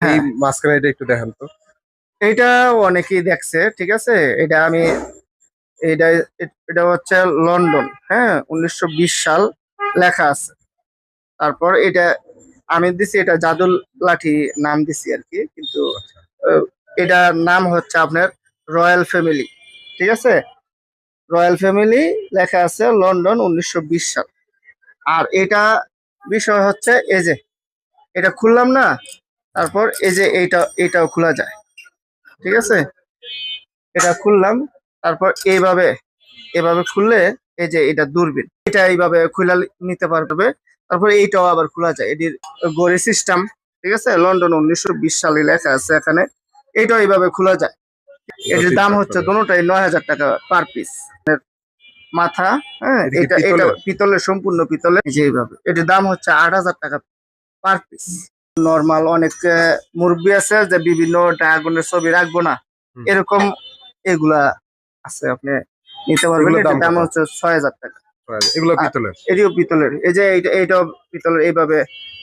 এই হ্যাঁ, মাঝখানে এটা একটু দেখান তো। এটা অনেকেই দেখছে, ঠিক আছে। এটা আমি এটা এটা হচ্ছে লন্ডন, হ্যাঁ, 1920 সাল লেখা আছে। তারপর এটা আমি দিছি, এটা জাদুর লাঠি নাম দিছি আর কি, কিন্তু আচ্ছা। এটার নাম হচ্ছে আপনার রয়্যাল ফ্যামিলি, ঠিক আছে। রয়্যাল ফ্যামিলি লেখা আছে লন্ডন 1920 সাল। আর এটা বিষয় হচ্ছে এই যে এটা খুললাম না, তারপর এই যে এটাও খোলা যায়, ঠিক আছে। এটা খুললাম, তারপর এইভাবে এভাবে খুললে এই যে এটা দূরবীন, এটা এইভাবে খুলে নিতে পারবে। তারপর এইটাও আবার খোলা যায়, এটির গড়ি সিস্টেম, ঠিক আছে। লন্ডন 1920 সালে লেখা আছে এখানে। এইটাও এইভাবে খোলা যায়। এটা এটির দাম ঠিকঠাক হচ্ছে করে। দুটোটাই 9,000 টাকা পার পিস। মাথা, হ্যাঁ, এটা কি এটা পিতলের? পিতলের, সম্পূর্ণ পিতলের। এই যে এইভাবে এটির দাম হচ্ছে 8,000 টাকা পার পিস। নর্মাল অনেক মুরব্বি আছে যে বিভিন্ন ড্রাগনের ছবি রাখবো না, হুম। এরকম এগুলা আছে, আপনি নিতে পারবেন। এগুলোর দাম এটার দাম কত? হচ্ছে 6,000 টাকা। এগুলো আর পিতলের? এটিও পিতলের, এই যে এইটাও পিতলের, এইভাবে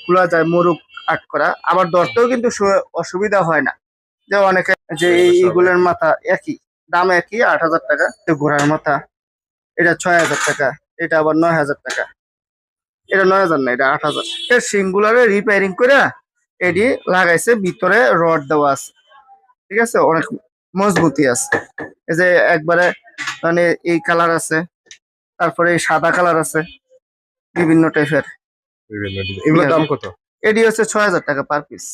খোলা যায়, মোরগ আট করা। আবার ধরতেও কিন্তু অসুবিধা হয় না। যে অনেকে যে এগুলো সব এইগুলোর একই। মাথা একই দাম, একই 8,000 টাকা। ঘোড়ার মাথা এটা 6,000 টাকা, এটা আবার 9,000 টাকা। এটা 9,000 না, এটা 8,000। সিঙ্গুলারে রিপেয়ারিং করে হুম। এটি লাগাইছে, ভিতরে রড দেওয়া আছে, ঠিক আছে, অনেক মজবুতি আছে। এই যে একবারে মানে এই কালার আছে, তারপরে এই সাদা কালার আছে, বিভিন্ন টাইপের। বিভিন্ন ডিজাইন। এগুলোর দাম কত? এটি হচ্ছে 6,000 টাকা পার পিস।